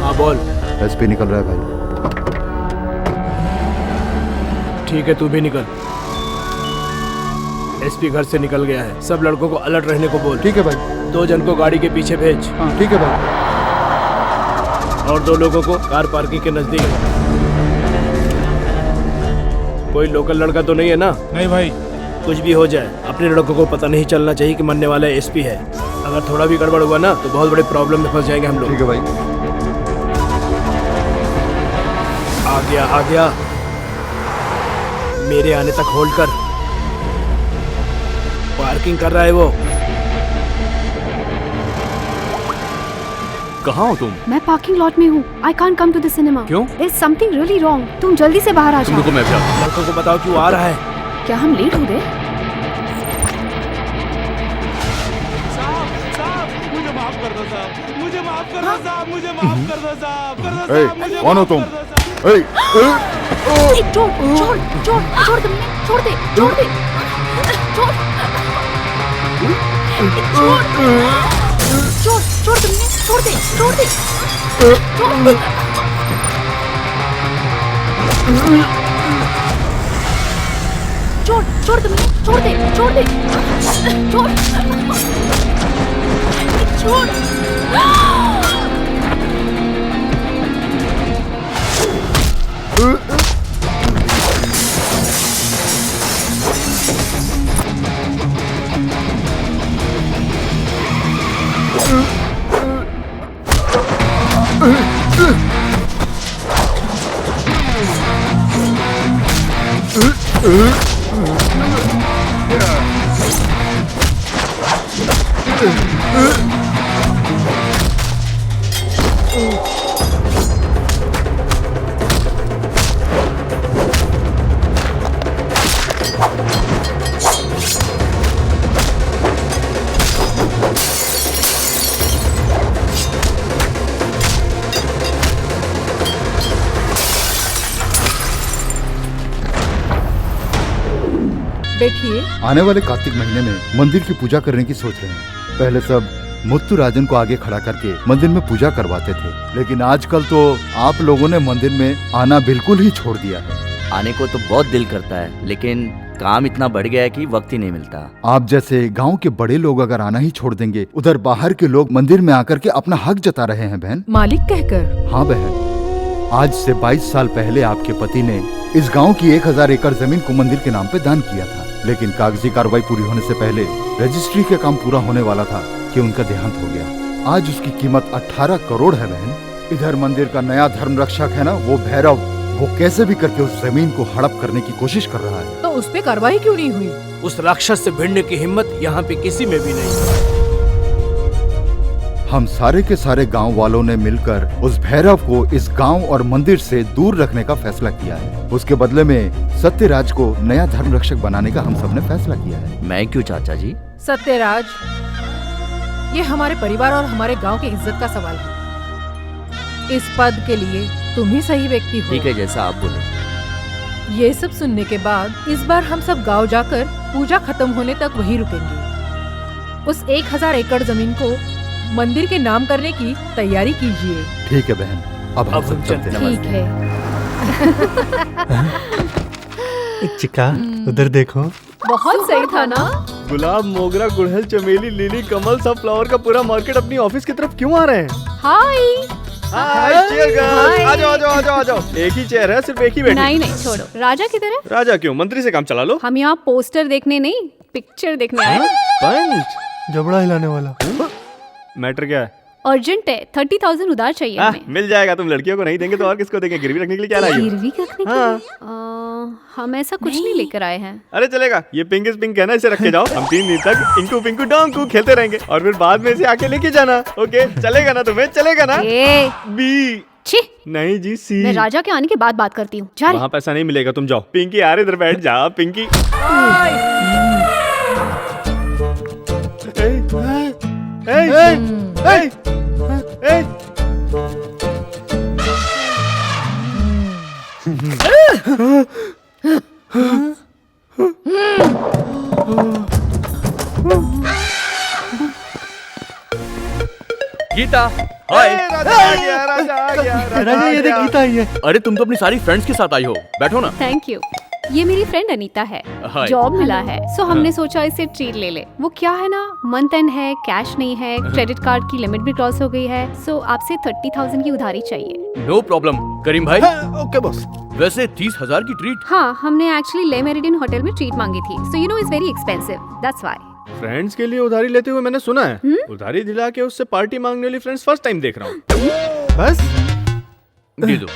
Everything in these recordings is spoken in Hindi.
हाँ बोल। एसपी निकल रहा है भाई। ठीक है, तू भी निकल। एसपी घर से निकल गया है। सब लड़कों को अलर्ट रहने को बोल। ठीक है भाई। 2 जन को गाड़ी के पीछे भेज। हाँ ठीक है भाई। और 2 लोगों को कार पार्किंग के नजदीक। कोई लोकल लड़का तो नहीं है ना? नहीं भाई। कुछ भी हो जाए अपने लड़कों को पता नहीं चलना चाहिए कि मरने वाला एसपी है। अगर थोड़ा भी गड़बड़ हुआ ना तो बहुत बड़े प्रॉब्लम में फंस जाएंगे हम लोग। ठीक है भाई। आ गया। मेरे आने तक होल्ड कर। पार्किंग कर रहा है वो। कहाँ हो तुम? मैं पार्किंग लॉट में हूँ। I can't come to the cinema. क्यों? There's something really wrong. तुम जल्दी से बाहर आ जाओ। रुको, मैं भी आता हूँ। लड़कों को बताओ क्यों आ रहा है। क्या हम लेट हो गए? मुझे माफ कर दो साहब, मुझे माफ कर दो साहब, मुझे माफ कर दो साहब, कौन हो तुम? छोड़ दे, छोड़ दे। छोड़। बैठिए। आने वाले कार्तिक महीने में मंदिर की पूजा करने की सोच रहे हैं। पहले सब मुत्तु राजन को आगे खड़ा करके मंदिर में पूजा करवाते थे, लेकिन आजकल तो आप लोगों ने मंदिर में आना बिल्कुल ही छोड़ दिया है। आने को तो बहुत दिल करता है, लेकिन काम इतना बढ़ गया है कि वक्त ही नहीं मिलता। आप जैसे गांव के बड़े लोग अगर आना ही छोड़ देंगे, उधर बाहर के लोग मंदिर में आकर के अपना हक जता रहे हैं बहन। मालिक कहकर? हाँ बहन, आज से 22 साल पहले आपके पति ने इस गांव की 1000 एकड़ जमीन को मंदिर के नाम पे दान किया था, लेकिन कागजी कार्रवाई पूरी होने से पहले रजिस्ट्री के काम पूरा होने वाला था कि उनका देहांत हो गया। आज उसकी कीमत 18 करोड़ है बहन। इधर मंदिर का नया धर्म रक्षक है ना, वो भैरव, वो कैसे भी करके उस जमीन को हड़प करने की कोशिश कर रहा है। तो उस पे कार्रवाई क्यों नहीं हुई? उस राक्षस से भिड़ने की हिम्मत यहाँ पे किसी में भी नहीं। हम सारे के सारे गांव वालों ने मिलकर उस भैरव को इस गांव और मंदिर से दूर रखने का फैसला किया है। उसके बदले में सत्यराज को नया धर्म रक्षक बनाने का हम सब ने फैसला किया है। मैं क्यों चाचा जी? सत्यराज, ये हमारे परिवार और हमारे गांव की इज्जत का सवाल है। इस पद के लिए तुम ही सही व्यक्ति हो। ठीक है, जैसा आप बोले। ये सब सुनने के बाद इस बार हम सब गांव जाकर पूजा खत्म होने तक वहीं रुकेंगे। उस 1000 एकड़ जमीन को मंदिर के नाम करने की तैयारी कीजिए। ठीक है बहन, अब हम सब चलते हैं। ठीक है। चिका, उधर देखो। बहुत सही था ना? गुलाब, मोगरा, गुड़हल, चमेली, लिली, कमल, सब फ्लावर का पूरा मार्केट अपनी ऑफिस की तरफ क्यों आ रहे हैं? हाय। चेयर गर्ल्स, आ जाओ। एक ही चेयर है, सिर्फ एक ही बैठी। नहीं छोड़ो। राजा किधर है? राजा क्यों? मंत्री से काम चला लो। हम यहाँ पोस्टर देखने नहीं, पिक्चर देखने आए। पंच जबड़ा हिलाने वाला। मैटर क्या है? अर्जेंट है, 30,000 उधार चाहिए हमें। मिल जाएगा। तुम लड़कियों को नहीं देंगे तो और किसको देंगे? गिरवी रखने के लिए क्या लाए हो? गिरवी रखने के लिए? हम ऐसा कुछ नहीं लेकर आए हैं। अरे चलेगा, ये पिंक इज पिंक है ना, इसे रख के जाओ। हम 3 दिन तक इंकू पिंकू डोंकू खेलते रहेंगे और फिर बाद में इसे आके लेके जाना। ओके, चलेगा ना? तुम्हें चलेगा ना? बी। छी, नहीं जी, सी। मैं राजा के आने के बाद बात करती हूँ। वहाँ पैसा नहीं मिलेगा, तुम जाओ। पिंकी यार इधर बैठ जा। पिंकी गीता, राजा आ गया, राजा आ राजा ये देख गीता आई है। अरे तुम तो अपनी सारी फ्रेंड्स के साथ आई हो, बैठो ना। Thank you. ये मेरी फ्रेंड अनीता है, हाय। जॉब मिला है, सो हमने सोचा इसे ट्रीट ले ले। वो क्या है ना, मंथ एंड है, कैश नहीं है, क्रेडिट कार्ड की लिमिट भी क्रॉस हो गई है, सो आपसे 30,000 की उधारी चाहिए। नो प्रॉब्लम करीम भाई। Okay boss. वैसे 30,000 की ट्रीट? हाँ, हमने एक्चुअली ले मेरिडियन होटल में ट्रीट मांगी थी, so you know it's very expensive, that's why. Friends के लिए उधारी लेते हुए मैंने सुना है। उधारी दिला के उससे पार्टी मांगने वाली फ्रेंड्स फर्स्ट टाइम देख रहा हूँ। बस दे दो।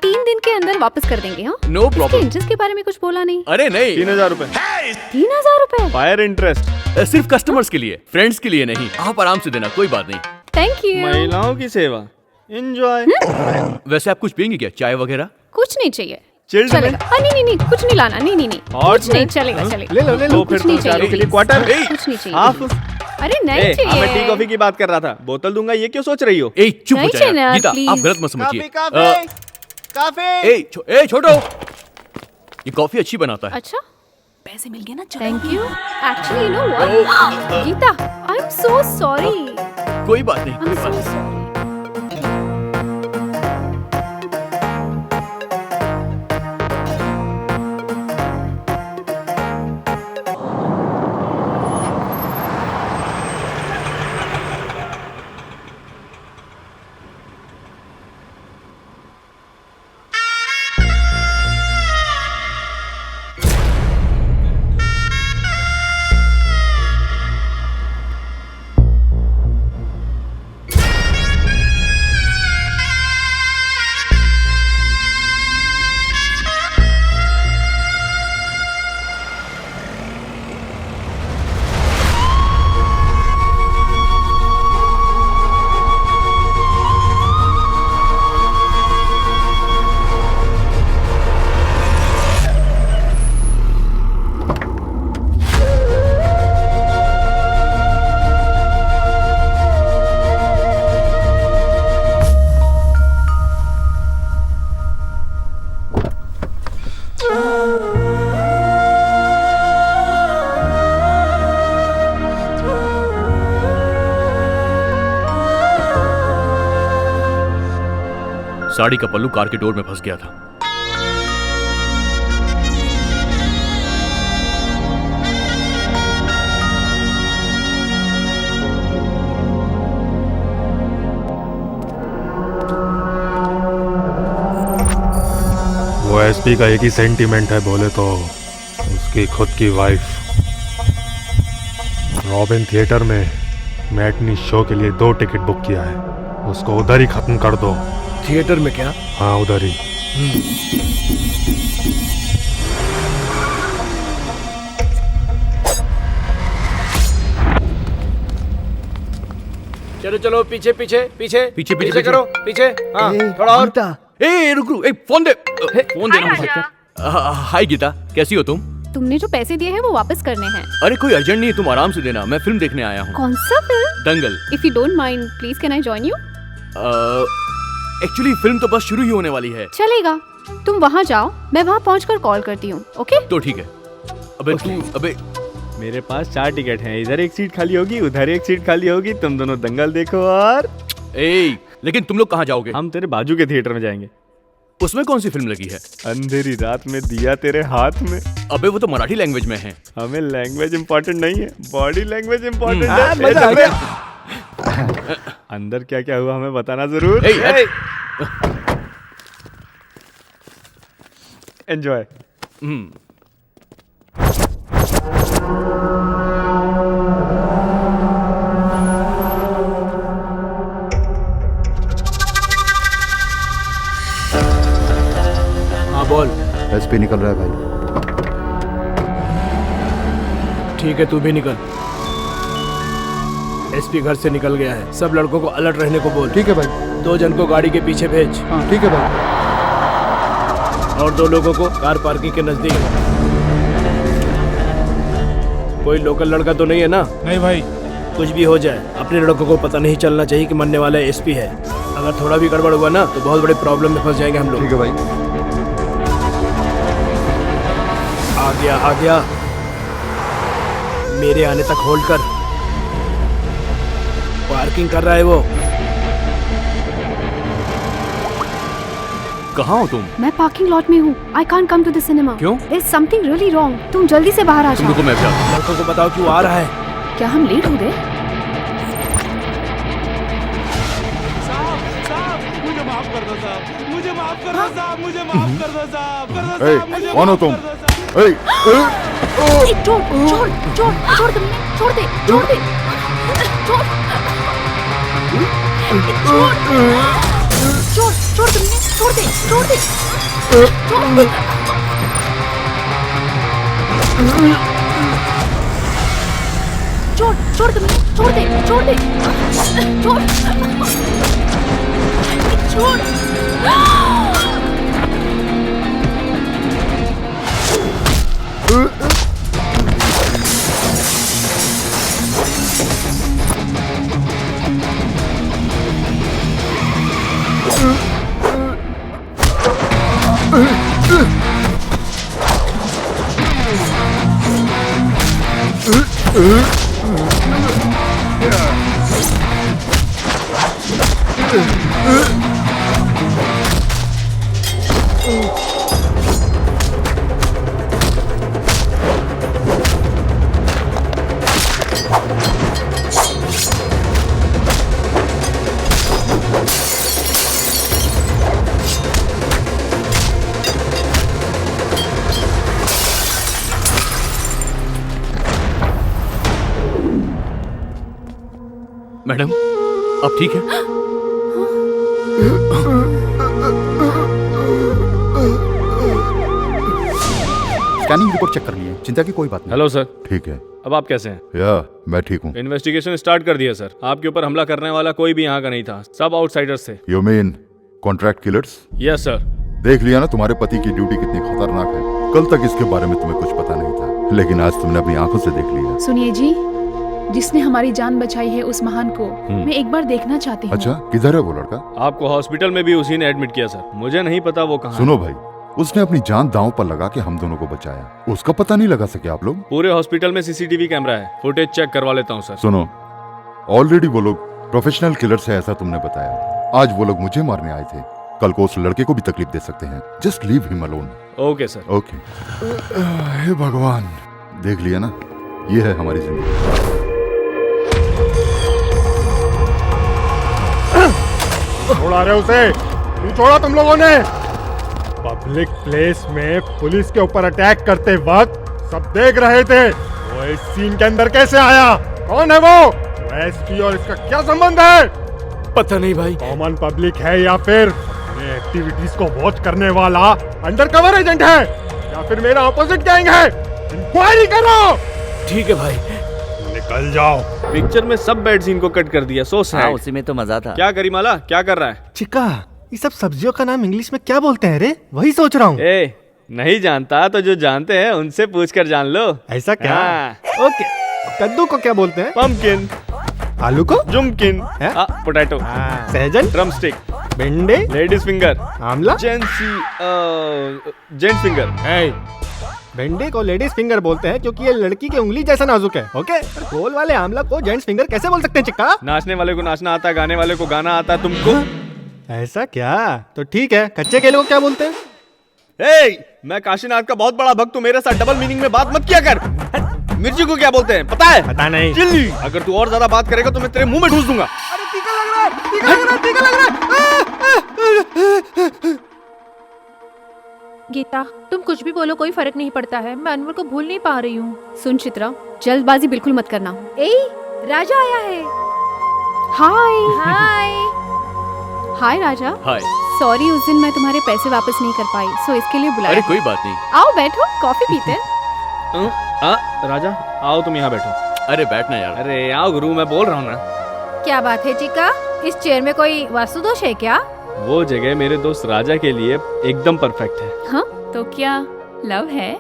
3 दिन के अंदर वापस कर देंगे। हाँ, नो प्रॉब्लम। इंटरेस्ट के बारे में कुछ बोला नहीं। अरे नहीं, 3,000 रुपए। 3,000 रुपए? Fire interest. सिर्फ कस्टमर्स के लिए, फ्रेंड्स के लिए नहीं। आप आराम से देना, कोई बात नहीं। Thank you. महिलाओं की सेवा, एंजॉय। वैसे आप कुछ पियेंगे क्या, चाय वगैरह? कुछ नहीं चाहिए। चिल्ड में? चलेगा। नहीं, कुछ नहीं लाना। नहीं, हॉट कुछ नहीं, में? चलेगा, चलेगा। ले लो कुछ फिर नहीं तो चारों चाहिए। के लिए क्वार्टर। कुछ नहीं चाहिए। हाफ। अरे नहीं चाहिए। मैं टी कॉफी की बात कर रहा था, बोतल दूंगा, ये क्यों सोच रही हो? ए चुप हो नहीं जाए चाहिए यार। ना, गीता please। आप गलत मत समझिए। काफी। ए छोटो, ये कॉफी अच्छी बनाता है। अच्छा, पैसे मिल गए ना। Thank you. Actually you know what, Geeta, I am so sorry. कोई बात नहीं, आई कोई एम बात सो नहीं। सॉरी। साड़ी का पल्लू कार के डोर में फंस गया था। वो एसपी का एक ही सेंटीमेंट है बोले तो, उसकी खुद की वाइफ। रॉबिन थिएटर में मैटनी शो के लिए 2 टिकट बुक किया है, उसको उधर ही खत्म कर दो। थिएटर में क्या? हाँ उधर ही। चलो पीछे पीछे करो, पीछे। हाँ, थोड़ा और। ए रुक, फोन दे। फोन देना मुझे। हाय गीता, कैसी हो तुम? तुमने जो पैसे दिए हैं वो वापस करने हैं। अरे कोई अर्जेंट नहीं है, तुम आराम से देना, मैं फिल्म देखने आया हूँ। कौन सा film? Dangal. If you don't mind please can I join you? Actually film तो बस शुरू ही होने वाली है। चलेगा, तुम वहाँ जाओ, मैं वहाँ पहुँचकर कॉल करती हूँ। ओके तो ठीक है। अबे मेरे पास 4 टिकट हैं, इधर एक सीट खाली होगी, उधर एक सीट खाली होगी, तुम दोनों दंगल देखो। और लेकिन तुम लोग कहाँ जाओगे? हम तेरे बाजू के थिएटर में जाएंगे। उसमें कौन सी फिल्म लगी है? अंधेरी रात में दिया तेरे हाथ में। अबे वो तो मराठी लैंग्वेज में है। हमें लैंग्वेज इम्पोर्टेंट नहीं है, बॉडी लैंग्वेज इम्पोर्टेंट है। मजा आ गया। अंदर क्या क्या हुआ हमें बताना जरूर। एंजॉय। हाँ बोल। एसपी निकल रहा है भाई। ठीक है, तू भी निकल। एसपी घर से निकल गया है, सब लड़कों को अलर्ट रहने को बोल। ठीक है भाई। 2 जन को गाड़ी के पीछे भेज। हाँ ठीक है भाई। और 2 लोगों को कार पार्किंग के नजदीक। कोई लोकल लड़का तो नहीं है ना? नहीं भाई। कुछ भी हो जाए, अपने लड़कों को पता नहीं चलना चाहिए कि मरने वाला एसपी है। अगर थोड़ा भी गड़बड़ हुआ ना तो बहुत बड़े प्रॉब्लम में फंस जाएंगे हम लोग। ठीक है भाई। आ गया। मेरे आने तक होल्ड कर। पार्किंग कर रहा है वो। कहाँ हो तुम? मैं पार्किंग लॉट में हूँ। I can't come to the cinema. क्यों? There's something really wrong. तुम जल्दी से बाहर आ तुम जाओ। रुको, मैं भी आता हूँ। लड़कों को बताओ क्यों आ रहा है। क्या हम लेट हो गए? साहब मुझे माफ कर दो साहब, मुझे माफ कर दो साहब, मुझे माफ कर दो साहब, कर दो ए, साहब, मुझे कौन हो माफ तुम? कर दो साहब। ए, छोड़ छोड़ छोड़ छोड़ दे, छोड़ दे, छोड़ दे, छोड़ छोड़ छोड़ छोड़ दे, छोड़ दे, छोड़ दे, छोड़ दे। छोड़ छोड़ दे, छोड़ दे, छोड़ दे, छोड़ छोड़। मैडम, आप ठीक है? स्कैनिंग रिपोर्ट चेक कर ली है, चिंता की कोई बात नहीं। हेलो सर, ठीक है। अब आप कैसे हैं? या मैं ठीक हूँ। इन्वेस्टिगेशन स्टार्ट कर दिया सर। आपके ऊपर हमला करने वाला कोई भी यहाँ का नहीं था, सब आउटसाइडर्स थे। You mean contract killers? Yes sir. देख लिया ना तुम्हारे पति की ड्यूटी कितनी खतरनाक है। कल तक इसके बारे में तुम्हें कुछ पता नहीं था, लेकिन आज तुमने अपनी आंखों से देख लिया। सुनिए जी, जिसने हमारी जान बचाई है उस महान को मैं एक बार देखना चाहती हूँ। अच्छा, किधर है वो लड़का? आपको हॉस्पिटल में भी उसी ने एडमिट किया सर। मुझे नहीं पता वो कहाँ है। सुनो भाई, उसने अपनी जान दांव पर लगा के हम दोनों को बचाया। उसका पता नहीं लगा सके आप लोग? पूरे हॉस्पिटल में सीसीटीवी कैमरा है, फुटेज चेक करवा लेता हूँ सर। सुनो, ऑलरेडी वो लोग प्रोफेशनल किलर्स है ऐसा तुमने बताया। आज वो लोग मुझे मारने आए थे, कल को उस लड़के को भी तकलीफ दे सकते हैं। Just leave him alone. Okay sir. Okay. हे भगवान, देख लिया ना, ये है हमारी जिंदगी। छोड़ा रहे उसे, क्यों छोड़ा तुम लोगों ने? पब्लिक प्लेस में पुलिस के ऊपर अटैक करते वक्त सब देख रहे थे, वो इस सीन के अंदर कैसे आया? कौन है वो? एसपी और इसका क्या संबंध है? पता नहीं भाई। कॉमन पब्लिक है या फिर अपने एक्टिविटीज को वॉच करने वाला अंडरकवर एजेंट है या फिर मेरा ऑपोजिट गैंग है? इंक्वायरी करो। ठीक है भाई। निकल जाओ। पिक्चर में सब बैड सीन को कट कर दिया। So sad. हाँ, उसी में तो मजा था। क्या करी माला, क्या कर रहा है? चिक्का, ये सब सब्जियों का नाम इंग्लिश में क्या बोलते हैं रे? वही सोच रहा हूँ। ए, नहीं जानता तो जो जानते हैं उनसे पूछ कर जान लो। ऐसा क्या? हाँ। ओके, कद्दू को क्या बोलते हैं? पम्पकिन। आलू को? जुमकिन। है? पोटैटो। सहजन? ड्रमस्टिक। भिंडी? Ladies finger. Amla? Gents finger. भिंडी को लेडीज फिंगर बोलते हैं क्योंकि ये लड़की की उंगली जैसा नाजुक है। ओके, गोल वाले आमला को जेंट्स फिंगर कैसे बोल सकते हैं चिक्का? नाचने वाले को नाचना आता, गाने वाले को गाना आता, तुमको? ऐसा क्या? तो ठीक है, कच्चे केले को क्या बोलते हैं? मैं काशीनाथ का बहुत बड़ा भक्त हूँ, मेरे साथ डबल मीनिंग में बात मत किया कर। मिर्ची को क्या बोलते हैं पता है? पता नहीं। चिल्ली। अगर तू और ज्यादा बात करेगा तो मैं तेरे मुंह में ठूस दूंगा। अरे टीका लग रहा है, टीका लग रहा है, टीका लग रहा है। गीता, तुम कुछ भी बोलो कोई फर्क नहीं पड़ता है। मैं अनवर को भूल नहीं पा रही हूँ। सुन चित्रा, जल्दबाजी बिल्कुल मत करना। ए, राजा आया है। हाय हाय। हाय राजा। हाय। सॉरी, उस दिन मैं तुम्हारे पैसे वापस नहीं कर पाई, सो इसके लिए बुलाया। अरे कोई बात नहीं। आओ बैठो, कॉफी पीते हैं। राजा आओ, तुम यहाँ बैठो। अरे बैठना यार। अरे आओ गुरु, मैं बोल रहा हूँ ना। क्या बात है चिका, इस चेयर में कोई वास्तु दोष है क्या? वो जगह मेरे दोस्त राजा के लिए एकदम परफेक्ट है। हाँ, तो क्या लव है?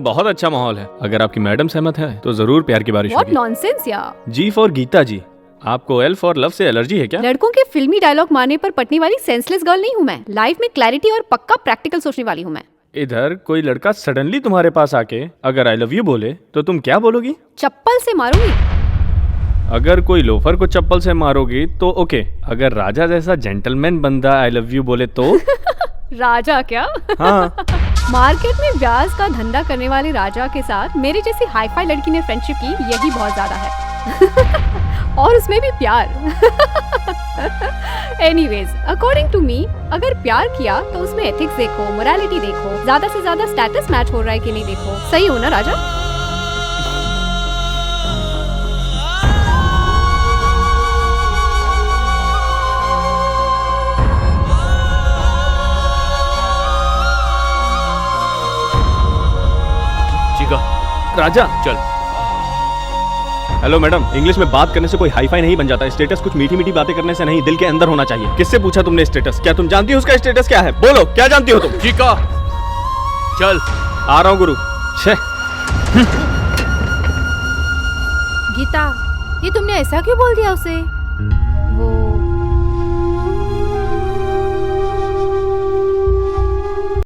बहुत अच्छा माहौल है। अगर आपकी मैडम सहमत है तो जरूर प्यार की बारिश What होगी। nonsense यार। जी फॉर गीता जी। आपको एल फॉर लव से एलर्जी है क्या? लड़कों के फिल्मी डायलॉग मारने पर पटने वाली सेंसलेस गर्ल नहीं हूँ मैं। लाइफ में क्लैरिटी और पक्का प्रैक्टिकल सोचने वाली हूँ मैं। इधर कोई लड़का सडनली तुम्हारे पास आके अगर आई लव यू बोले तो तुम क्या बोलोगी? चप्पल से मारूंगी। अगर कोई लोफर को चप्पल से मारोगी तो ओके। अगर राजा जैसा जेंटलमैन बंदा आई लव यू बोले तो राजा क्या? हाँ। मार्केट में ब्याज का धंधा करने वाले राजा के साथ मेरी जैसी हाईफाई लड़की ने फ्रेंडशिप की, यही बहुत ज्यादा है। और उसमें भी प्यार। एनीवेज, अकॉर्डिंग टू मी, अगर प्यार किया तो उसमें एथिक्स देखो, मोरालिटी देखो, ज्यादा से ज्यादा स्टेटस मैच हो रहा है कि नहीं देखो। सही हो ना राजा? राजा चल। हेलो मैडम, इंग्लिश में बात करने से कोई हाईफाई नहीं बन जाता। स्टेटस कुछ मीठी मीठी बातें करने से नहीं, दिल के अंदर होना चाहिए। किससे पूछा तुमने स्टेटस? क्या तुम जानती हो उसका स्टेटस क्या है? बोलो, क्या जानती हो तुम? चिका चल। आ रहा हूँ गुरु। छे। गीता, ये तुमने ऐसा क्यों बोल दिया उसे?